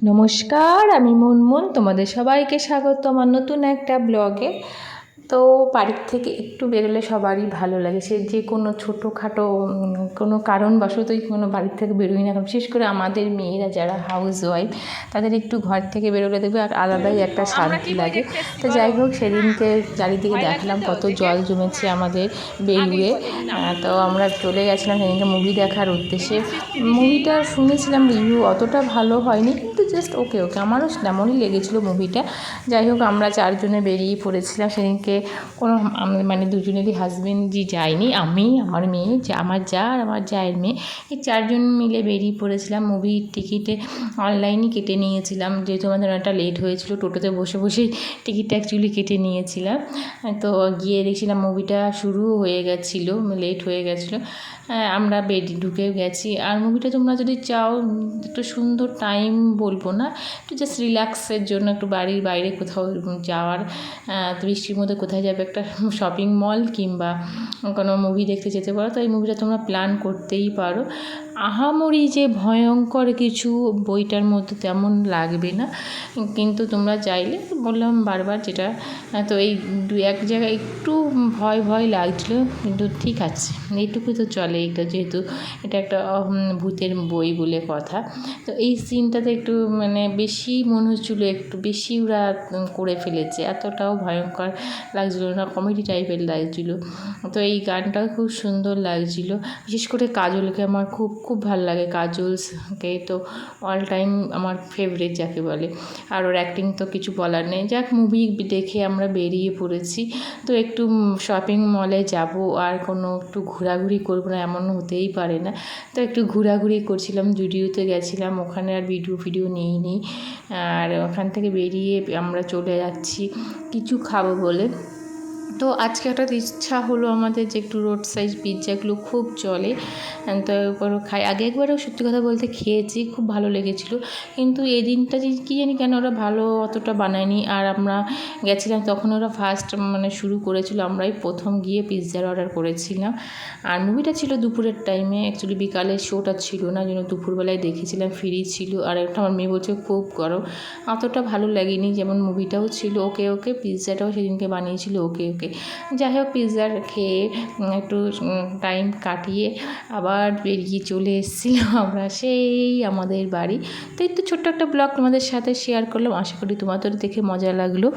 নমস্কার, আমি মুনমুন। তোমাদের সবাইকে স্বাগত আমার নতুন একটা ব্লগে। তো বাড়ির থেকে একটু বেরোলে সবারই ভালো লাগে, সে যে কোনো ছোটোখাটো কোনো কারণবশতই কোনো বাড়ির থেকে বেরোই না, বিশেষ করে আমাদের মেয়েরা যারা হাউস ওয়াইফ, তাদের একটু ঘর থেকে বেরোলে দেখবে আর আলাদাই একটা শান্তি লাগে। তো যাই হোক, সেদিনকে চারিদিকে দেখলাম কত জল জমেছে আমাদের বেলুয়ে। তো আমরা চলে গেছিলাম সেদিনকে মুভি দেখার উদ্দেশ্যে। মুভিটা শুনেছিলাম রিভিউ অতটা ভালো হয়নি, কিন্তু জাস্ট ওকে আমারও তেমনই লেগেছিলো মুভিটা। যাই হোক, আমরা চারজনে বেরিয়ে পড়েছিলাম সেদিনকে। কোনো মানে দুজনেরই হাজবেন্ডই যায়নি, আমি, আমার মেয়ে, আমার যা আর আমার জায়ের মেয়ে, এই চারজন মিলে বেরিয়ে পড়েছিলাম। মুভির টিকিটে অনলাইনই কেটে নিয়েছিলাম, যেহেতু আমাদের অনেকটা লেট হয়েছিল, টোটোতে বসে বসেই টিকিটটা অ্যাকচুয়ালি কেটে নিয়েছিলাম। তো গিয়ে দেখছিলাম মুভিটা শুরু হয়ে গেছিলো, লেট হয়ে গেছিলো। আমরা ঢুকে গেছি। আর মুভিটা তোমরা যদি চাও একটু সুন্দর টাইম, বলবো না, একটু জাস্ট রিল্যাক্সের জন্য, একটু বাড়ির বাইরে কোথাও যাওয়ার, বৃষ্টির মধ্যে কোথায় যাবে, একটা শপিং মল কিংবা কোনো মুভি দেখতে যেতে পারো। তো এই মুভিটা তোমরা প্ল্যান করতেই পারো। আহামরি যে ভয়ঙ্কর কিছু বইটার মধ্যে তেমন লাগবে না, কিন্তু তোমরা চাইলে, বললাম বারবার যেটা, তো এই দু এক জায়গায় একটু ভয় ভয় লাগছিলো, কিন্তু ঠিক আছে, এইটুকু তো চলে। এটা যেহেতু এটা একটা ভূতের বই বলে কথা, তো এই সিনটাতে একটু মানে বেশি মনে হচ্ছিলো, একটু বেশি ওরা করে ফেলেছে, এতটাও ভয়ঙ্কর লাগছিলো না, কমেডি টাইপের লাগছিলো। তো এই গানটাও খুব সুন্দর লাগছিলো, বিশেষ করে কাজলকে আমার খুব খুব ভালো লাগে। কাজলকে তো অল টাইম আমার ফেভারিট যাকে বলে, আর ওর অ্যাক্টিং তো কিছু বলার নেই। যাক, মুভি দেখে আমরা বেরিয়ে পড়েছি, তো একটু শপিং মলে যাব, আর কোনো একটু ঘোরাঘুরি করবো না এমন হতেই পারে না। তো একটু ঘোরাঘুরি করছিলাম, জুডিওতে গেছিলাম, ওখানে আর ভিডিও নিইনি। আর ওখান থেকে বেরিয়ে আমরা চলে যাচ্ছি কিছু খাবো বলে। তো আজকে হঠাৎ ইচ্ছা হলো আমাদের যে একটু রোড সাইড পিৎজাগুলো খুব চলে, তো এরপরও খাই। আগে একবারও সত্যি কথা বলতে খেয়েছি, খুব ভালো লেগেছিলো, কিন্তু এই দিনটা যে কী জানি কেন ওরা ভালো অতটা বানায়নি। আর আমরা গেছিলাম তখন ওরা ফার্স্ট মানে শুরু করেছিল, আমরাই প্রথম গিয়ে পিৎজার অর্ডার করেছিলাম। আর মুভিটা ছিল দুপুরের টাইমে, অ্যাকচুয়ালি বিকালের শোটা ছিল না, জন্য দুপুরবেলায় দেখেছিলাম, ফ্রি ছিল। আর একটা আমার মেয়ে বলছে খুব গরম, অতটা ভালো লাগেনি, যেমন মুভিটাও ছিল ওকে, পিৎজাটাও সেদিনকে বানিয়েছিল ওকে। যাই হোক, পিৎজার খেয়ে একটু টাইম কাটিয়ে আবার বেরিয়ে চলে এসেছিলাম আমরা সেই আমাদের বাড়ি। তো একটু ছোট্ট একটা ব্লগ তোমাদের সাথে শেয়ার করলাম, আশা করি তোমাদের দেখে মজা লাগলো।